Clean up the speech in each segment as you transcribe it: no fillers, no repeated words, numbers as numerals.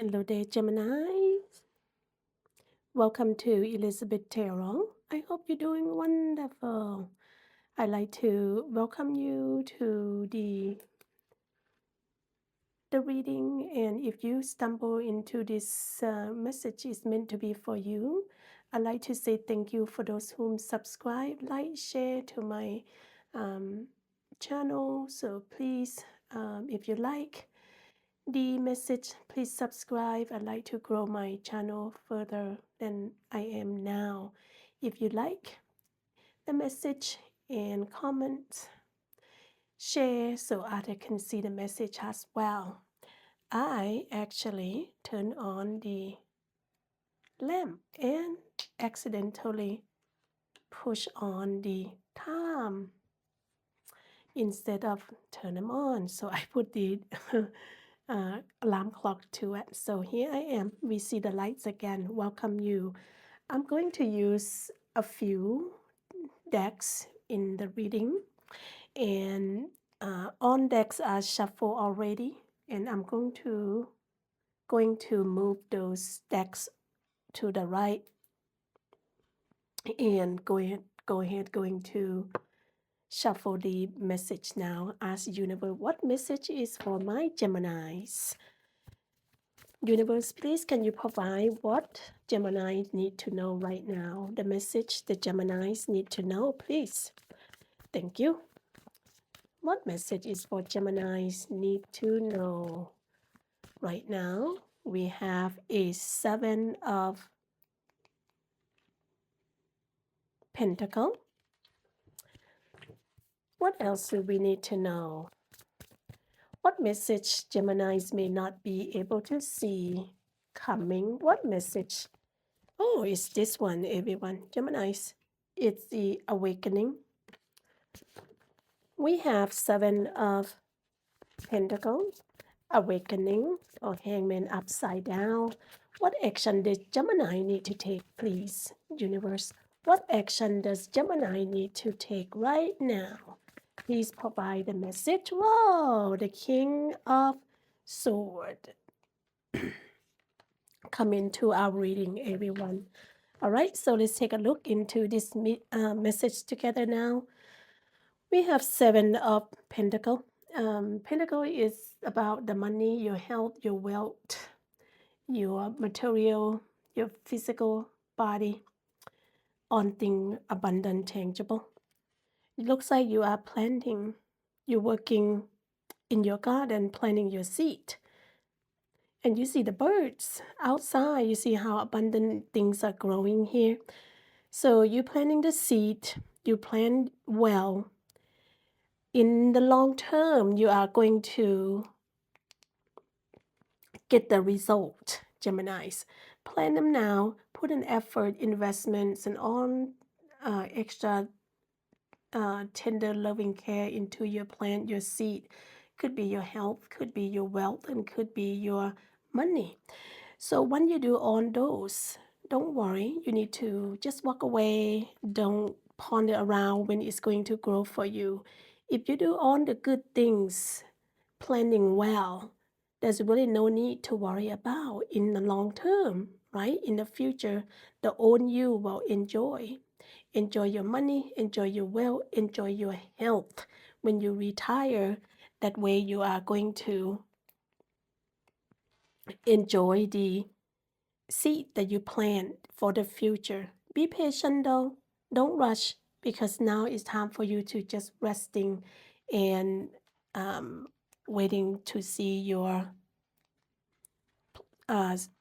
Hello there, Gemini. Welcome to Elizabeth Tarot. I hope you're doing wonderful. I'd like to welcome you to the reading, and if you stumble into this message is meant to be for you, I'd like to say thank you for those whom subscribe, like, share to my um, channel. So please, if you like the message, please subscribe. I'd like to grow my channel further than I am now. If you like the message, and comment, share so others can see the message as well. I actually turned on the lamp and accidentally push on the time instead of turn them on. So I put the alarm clock to it. So here I am. We see the lights again. Welcome you. I'm going to use a few decks in the reading, and on decks are shuffled already, and I'm going to move those decks to the right and going to shuffle the message now. Ask universe, what message is for my Geminis? Universe, please can you provide what Geminis need to know right now? The message the Geminis need to know, please. Thank you. What message is for Geminis need to know? Right now, we have a 7 of Pentacle. What else do we need to know? What message Geminis may not be able to see coming? What message? Oh, it's this one, everyone. Geminis. It's the awakening. We have 7 of Pentacles, awakening, or hangman upside down. What action does Gemini need to take, please, universe? What action does Gemini need to take right now? Please provide a message. Whoa, the King of Swords. Come into our reading, everyone. All right, so let's take a look into this message together now. We have 7 of Pentacle. Pentacle is about the money, your health, your wealth, your material, your physical body, on thing abundant, tangible. It looks like you are planting, you're working in your garden, planting your seed. And you see the birds outside, you see how abundant things are growing here. So you're planting the seed, you plant well. In the long term, you are going to get the result, Geminis. Plan them now, put an effort, investments, and on extra tender loving care into your plant, your seed. Could be your health, could be your wealth, and could be your money. So when you do all those, don't worry, you need to just walk away. Don't ponder around when it's going to grow for you. If you do all the good things, planning well, there's really no need to worry about in the long term, right? In the future, the own you will enjoy. Enjoy your money, enjoy your wealth, enjoy your health. When you retire, that way you are going to enjoy the seed that you plant for the future. Be patient though, don't rush, because now it's time for you to just resting and waiting to see your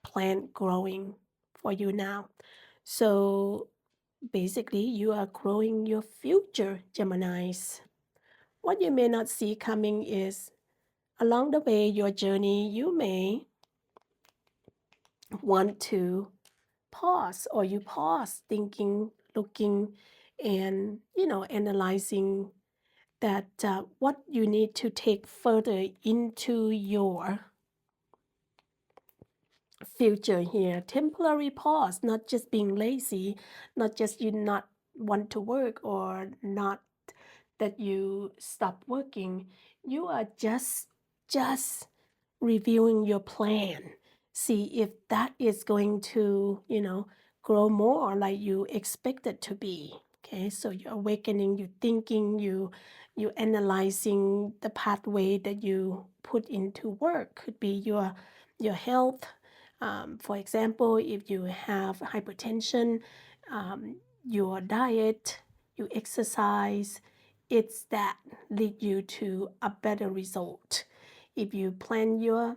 plant growing for you now. So basically, you are growing your future, Geminis. What you may not see coming is along the way, your journey, you may want to pause, or you pause thinking, looking, and analyzing that what you need to take further into your future here. Temporary pause, not just being lazy, not just you not want to work, or not that you stop working. You are just reviewing your plan, see if that is going to, grow more like you expect it to be. Okay, so you're awakening, you thinking, you analyzing the pathway that you put into work. Could be your health. For example, if you have hypertension, your diet, you exercise, it's that lead you to a better result. If you plan your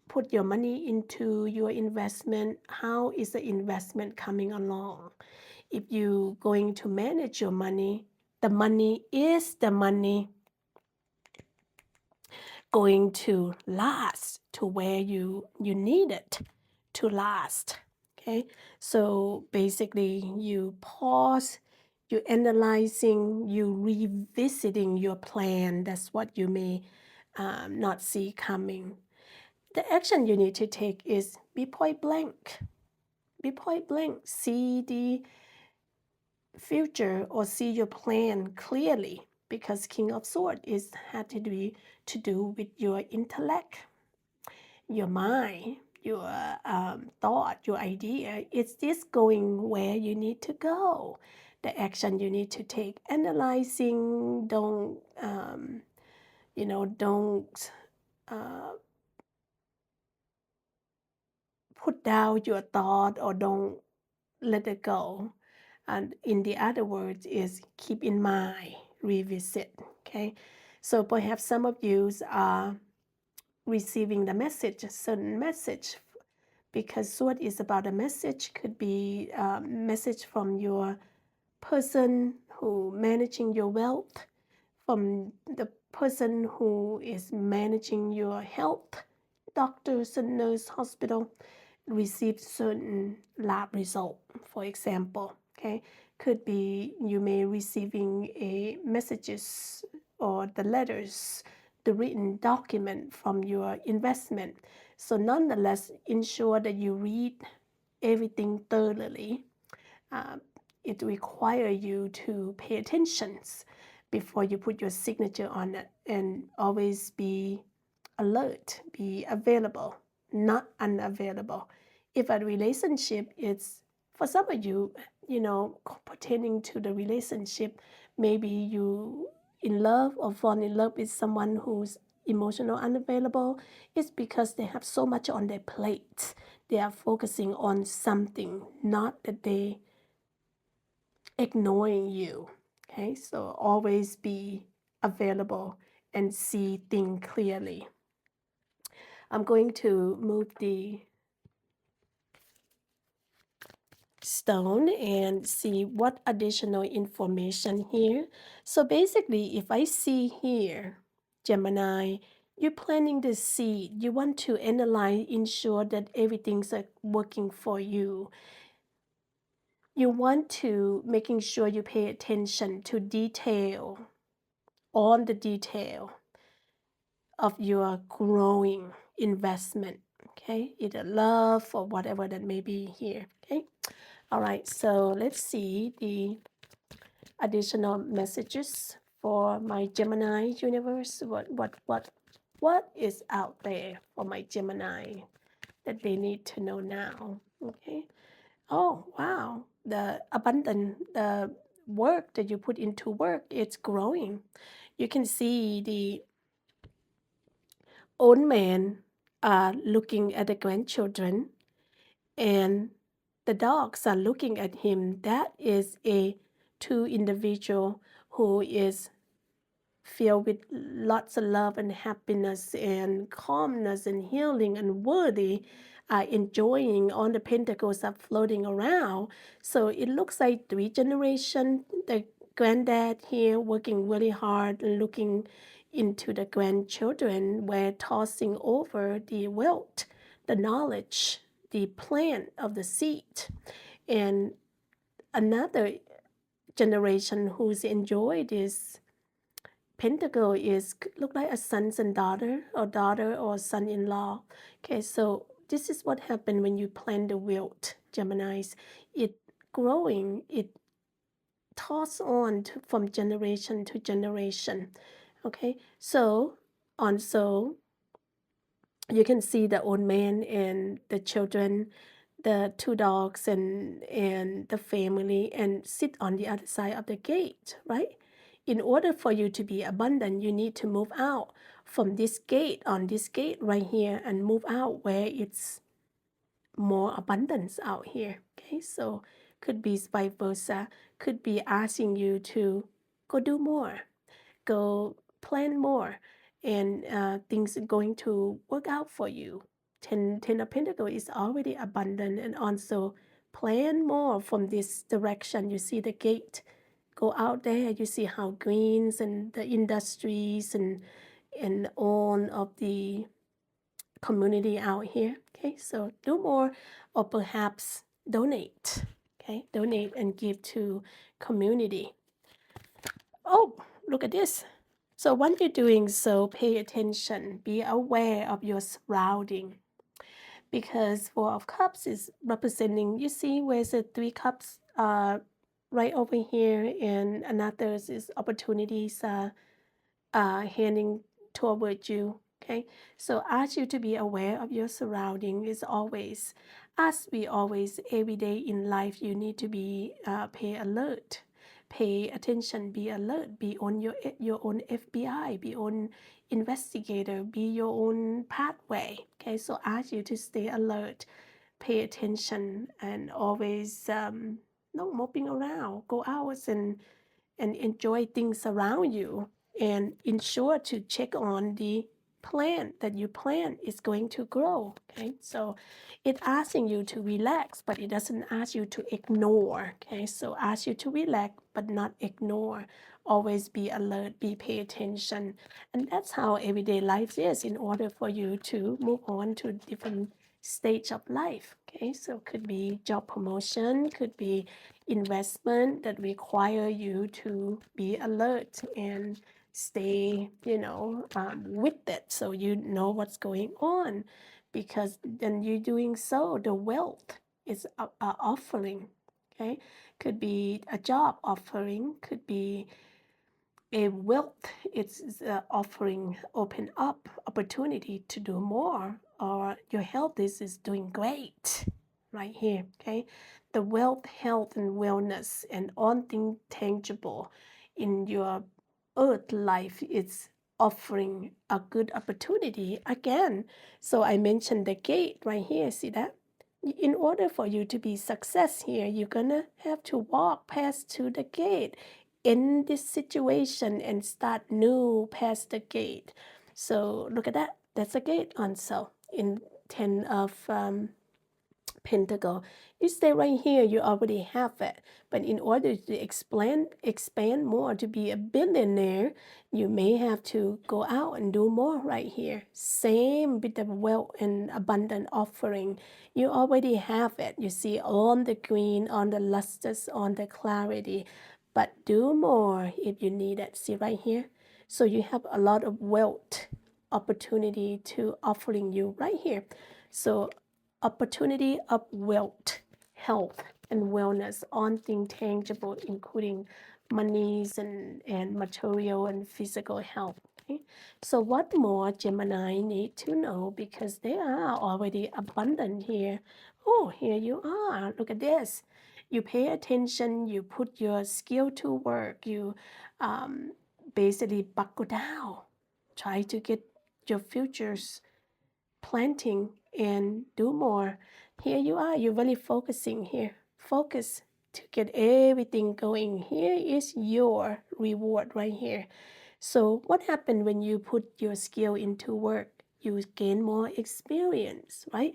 put your money into your investment, how is the investment coming along? If you going to manage your money, the money is the money going to last to where you need it to last. Okay, so basically you pause, you analyzing, you revisiting your plan. That's what you may not see coming. The action you need to take is be point blank. Be point blank. See the future or see your plan clearly, because King of Swords is had to do with your intellect, your mind, your thought, your idea. Is this going where you need to go? The action you need to take, analyzing. Don't don't put down your thought, or don't let it go. And in the other words is keep in mind, revisit. Okay, so perhaps some of you are receiving the message, a certain message, because sword is about a message. Could be a message from your person who managing your wealth, from the person who is managing your health, doctors and nurse, hospital, receive certain lab result, for example. Okay, could be you may receiving a messages or the letters, the written document from your investment. So nonetheless, ensure that you read everything thoroughly. uh, it requires you to pay attention before you put your signature on it, and always be alert, be available, not unavailable. If a relationship is, for some of you, pertaining to the relationship, maybe you in love or fall in love with someone who's emotional unavailable, it's because they have so much on their plate. They are focusing on something, not that they ignoring you. Okay, so always be available and see things clearly. I'm going to move the stone and see what additional information here. So basically, if I see here, Gemini, you're planting the seed. You want to analyze, ensure that everything's working for you. You want to making sure you pay attention to detail, on the detail of your growing investment. Okay, either love or whatever that may be here. Okay, all right, so let's see the additional messages for my Gemini universe. What is out there for my Gemini that they need to know now? Okay, oh wow, the abundant, the work that you put into work, it's growing. You can see the old man looking at the grandchildren, and the dogs are looking at him. That is a two individual who is filled with lots of love and happiness and calmness and healing and worthy, enjoying. All the pentacles are floating around. So it looks like three generations. The granddad here working really hard and looking into the grandchildren, where tossing over the wealth, the knowledge, the plant of the seed. And another generation who's enjoyed this pentacle is look like a sons and daughter or son-in-law. Okay, so this is what happened when you plant the wilt, Geminis. It growing, it toss on from generation to generation. Okay, so also you can see the old man and the children, the two dogs and the family, and sit on the other side of the gate, right? In order for you to be abundant, you need to move out from this gate, on this gate right here, and move out where it's more abundance out here. Okay, so could be vice versa, could be asking you to go do more, go plan more, and things are going to work out for you. Ten of Pentacles is already abundant, and also plan more from this direction. You see the gate, go out there, you see how greens and the industries and all of the community out here. Okay, so do more, or perhaps donate. Okay, donate and give to community. Oh, look at this. So when you're doing so, pay attention, be aware of your surrounding, because Four of Cups is representing, you see where's the Three Cups right over here, and another is opportunities handing toward you. Okay, so ask you to be aware of your surrounding is always, as we always, every day in life, you need to be pay alert, pay attention, be alert, be on your own FBI, be on investigator, be your own pathway. Okay, so ask you to stay alert, pay attention, and always not moping around, go out and enjoy things around you, and ensure to check on the plant that you plant is going to grow. Okay, so it asking you to relax, but it doesn't ask you to ignore. Okay, so ask you to relax but not ignore, always be alert, be pay attention. And that's how everyday life is, in order for you to move on to different stage of life. Okay, so could be job promotion, could be investment that require you to be alert and stay, with it, so you know what's going on, because then you're doing so, the wealth is offering. Okay, could be a job offering, could be a wealth, it's offering, open up opportunity to do more, or your health is doing great right here. Okay, the wealth, health, and wellness, and all things tangible in your earth life is offering a good opportunity again. So I mentioned the gate right here, see that? In order for you to be success here, you're gonna have to walk past to the gate in this situation and start new past the gate. So look at that. That's a gate also in 10 of Pentacle. You stay right here, you already have it. But in order to expand more, to be a billionaire, you may have to go out and do more right here. Same with the wealth and abundant offering. You already have it. You see on the green, on the lusters, on the clarity. But do more if you need it. See right here? So you have a lot of wealth opportunity to offering you right here. So opportunity of wealth, health, and wellness on things tangible, including monies and material and physical health. Okay? So what more Gemini need to know, because they are already abundant here. Oh, here you are. Look at this. You pay attention, you put your skill to work, you basically buckle down, try to get your futures planting and do more. Here you are, you're really focusing here. Focus to get everything going. Here is your reward right here. So what happened when you put your skill into work? You gain more experience, right?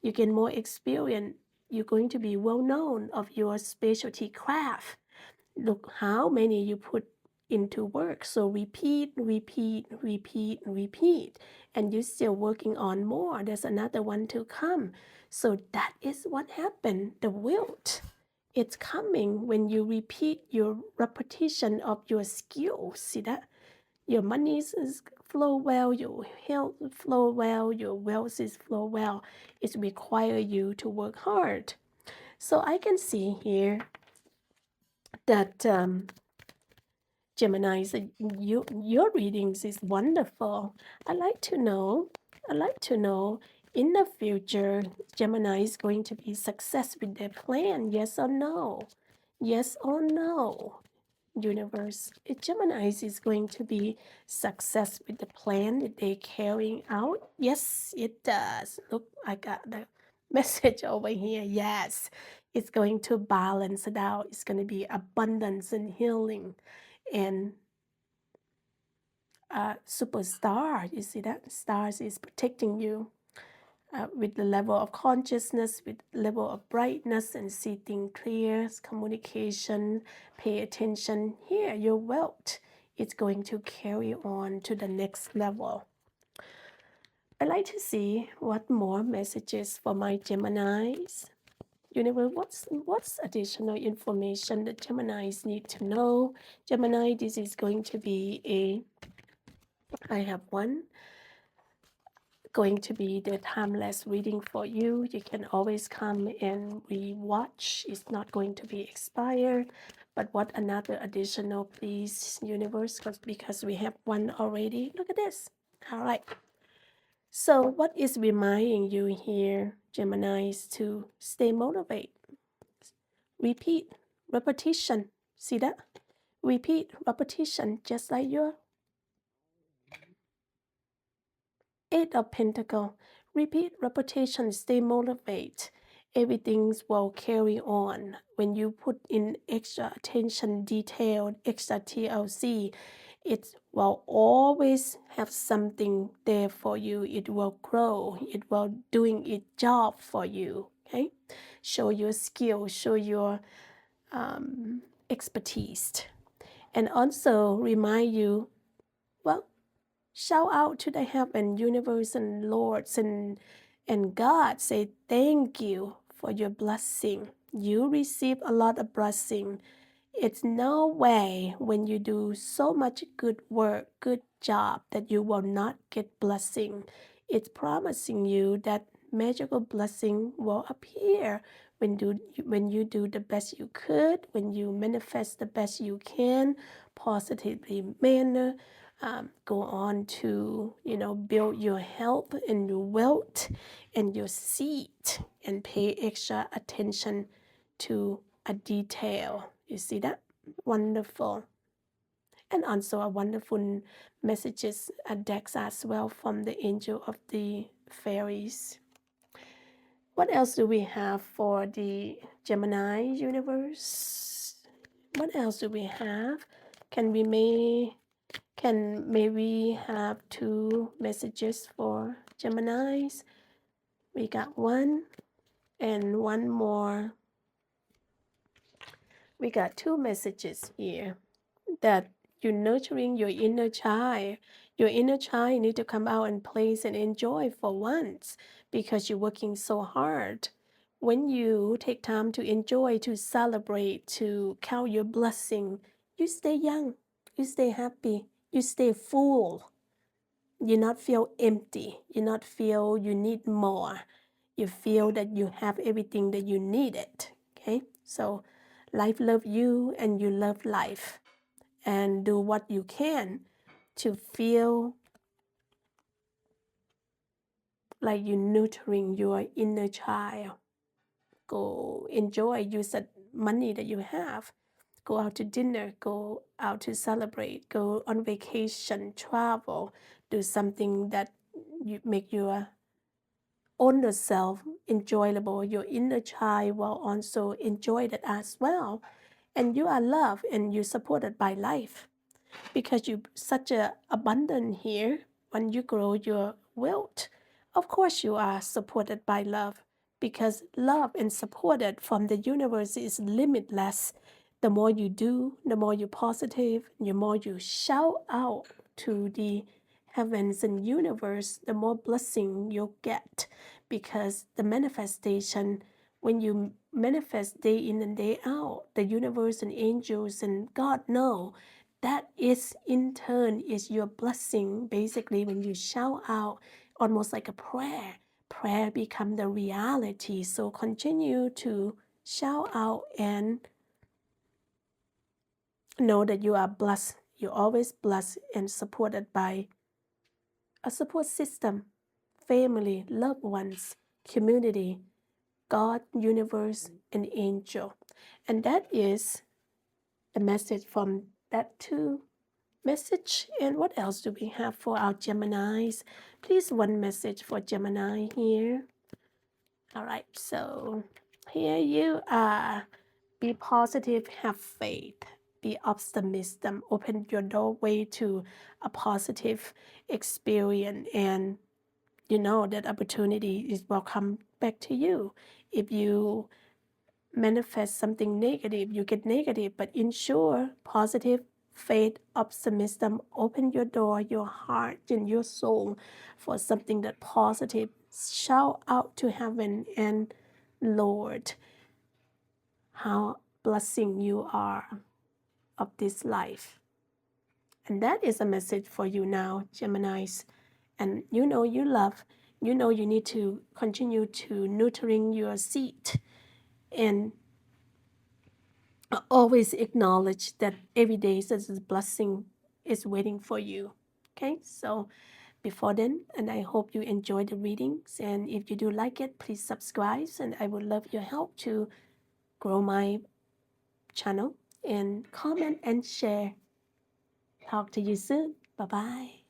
You gain more experience. You're going to be well known of your specialty craft. Look how many you put into work. So repeat, repeat, repeat, repeat. And you're still working on more. There's another one to come. So that is what happened. The wilt, it's coming when you repeat your repetition of your skills. See that? Your money is flow well, your health flow well, your wealth is flow well. It requires you to work hard. So I can see here that Gemini, your readings is wonderful. I'd like to know I'd like to know, in the future, Gemini is going to be success with their plan, yes or no? Yes or no? Universe, if Gemini is going to be success with the plan that they're carrying out? Yes, it does. Look, I got the message over here. Yes, it's going to balance it out. It's going to be abundance and healing and superstar. You see that? Stars is protecting you. With the level of consciousness, with level of brightness and see things clear, communication, pay attention. Here, your wealth is going to carry on to the next level. I'd like to see what more messages for my Geminis. Universe, what's additional information that Geminis need to know? Gemini, this is going to be I have one going to be the timeless reading for you. You can always come and rewatch. It's not going to be expired. But what another additional, please, universe, because we have one already. Look at this. All right. So what is reminding you here, Geminis, to stay motivated? Repeat, repetition. See that? Repeat, repetition, just like your Eight of Pentacles. Repeat, repetition, stay motivated. Everything will carry on. When you put in extra attention, detail, extra TLC, it will always have something there for you. It will grow. It will doing its job for you. Okay? Show your skill, show your expertise. And also remind you, well, shout out to the heaven, universe, and lords and God. Say thank you for your blessing. You receive a lot of blessing. It's no way when you do so much good work, good job, that you will not get blessing. It's promising you that magical blessing will appear when you do the best you could, when you manifest the best you can, positively manner. Go on to build your health and your wealth and your seed, and pay extra attention to a detail. You see that? Wonderful. And also a wonderful messages decks as well from the angel of the fairies. What else do we have for the Gemini universe? What else do we have? Can we maybe have two messages for Geminis? We got one and one more. We got two messages here that you're nurturing your inner child. Your inner child need to come out and play and enjoy for once, because you're working so hard. When you take time to enjoy, to celebrate, to count your blessing, you stay young, you stay happy, you stay full. You not feel empty. You not feel you need more. You feel that you have everything that you needed. Okay? So life love you and you love life. And do what you can to feel like you're nurturing your inner child. Go enjoy, use that money that you have. Go out to dinner, go out to celebrate, go on vacation, travel, do something that you make your own self enjoyable. Your inner child will also enjoy that as well. And you are loved and you're supported by life, because you such a abundant here. When you grow your wealth, of course you are supported by love, because love and supported from the universe is limitless. The more you do, the more you're positive, the more you shout out to the heavens and universe, the more blessing you'll get. Because the manifestation, when you manifest day in and day out, the universe and angels and God know that is in turn is your blessing. Basically, when you shout out, almost like a prayer become the reality. So continue to shout out and know that you are blessed. You're always blessed and supported by a support system, family, loved ones, community, God, universe, and angel. And that is the message from that two message. And what else do we have for our Geminis? Please, one message for Gemini here. All right, so here you are. Be positive, have faith, be optimistic, open your doorway to a positive experience, and you know that opportunity is welcome back to you. If you manifest something negative, you get negative, but ensure positive faith, optimism, open your door, your heart, and your soul for something that positive. Shout out to heaven and Lord, how blessing you are of this life. And that is a message for you now, Geminis. And you know you love, you know you need to continue to nurturing your seed and always acknowledge that every day such a blessing is waiting for you. Okay, so before then, and I hope you enjoy the readings. And if you do like it, please subscribe. And I would love your help to grow my channel and comment and share. Talk to you soon. Bye bye.